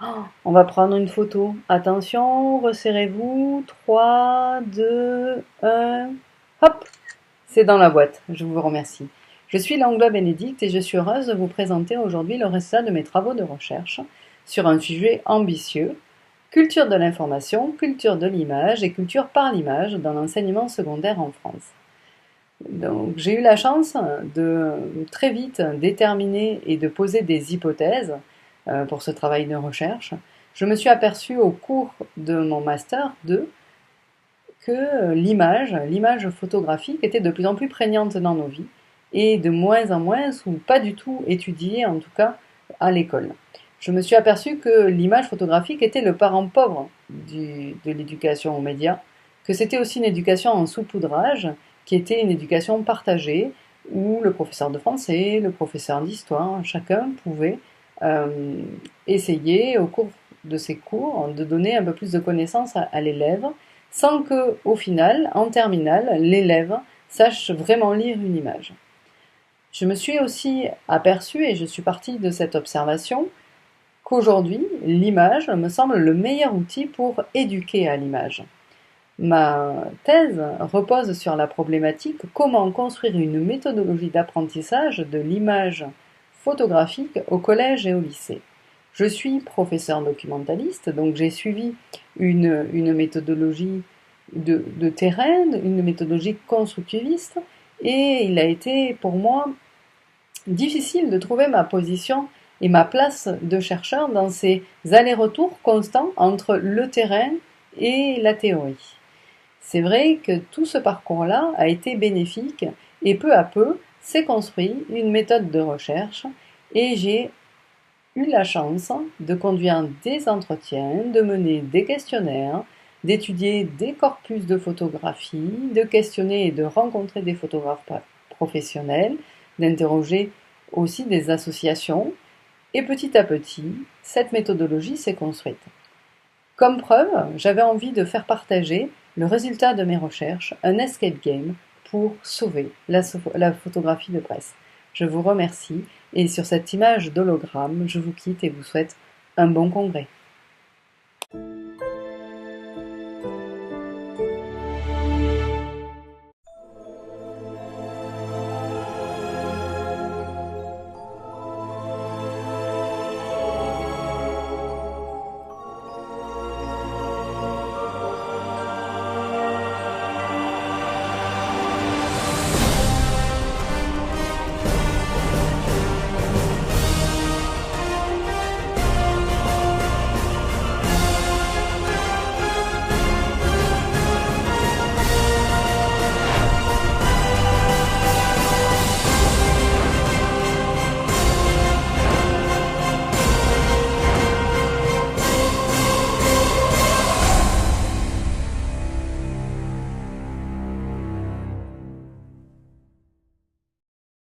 On va prendre une photo. Attention, resserrez-vous. 3, 2, 1. Hop, c'est dans la boîte. Je vous remercie. Je suis Langlois Bénédicte et je suis heureuse de vous présenter aujourd'hui le résultat de mes travaux de recherche sur un sujet ambitieux, culture de l'information, culture de l'image et culture par l'image dans l'enseignement secondaire en France. Donc, j'ai eu la chance de très vite déterminer et de poser des hypothèses pour ce travail de recherche. Je me suis aperçue au cours de mon master 2 que l'image photographique était de plus en plus prégnante dans nos vies et de moins en moins ou pas du tout étudiée, en tout cas à l'école. Je me suis aperçue que l'image photographique était le parent pauvre de l'éducation aux médias, que c'était aussi une éducation en saupoudrage, qui était une éducation partagée, où le professeur de français, le professeur d'histoire, chacun pouvait euh, essayer au cours de ses cours de donner un peu plus de connaissances à l'élève, sans que, au final, en terminale, l'élève sache vraiment lire une image. Je me suis aussi aperçue, et je suis partie de cette observation, qu'aujourd'hui, l'image me semble le meilleur outil pour éduquer à l'image. Ma thèse repose sur la problématique comment construire une méthodologie d'apprentissage de l'image photographique au collège et au lycée. Je suis professeur documentaliste, donc j'ai suivi une méthodologie de terrain, une méthodologie constructiviste, et il a été pour moi difficile de trouver ma position et ma place de chercheur dans ces allers-retours constants entre le terrain et la théorie. C'est vrai que tout ce parcours-là a été bénéfique et peu à peu s'est construit une méthode de recherche et j'ai eu la chance de conduire des entretiens, de mener des questionnaires, d'étudier des corpus de photographie, de questionner et de rencontrer des photographes professionnels, d'interroger aussi des associations et petit à petit, cette méthodologie s'est construite. Comme preuve, j'avais envie de faire partager le résultat de mes recherches, un escape game pour sauver la photographie de presse. Je vous remercie et sur cette image d'hologramme, je vous quitte et vous souhaite un bon congrès.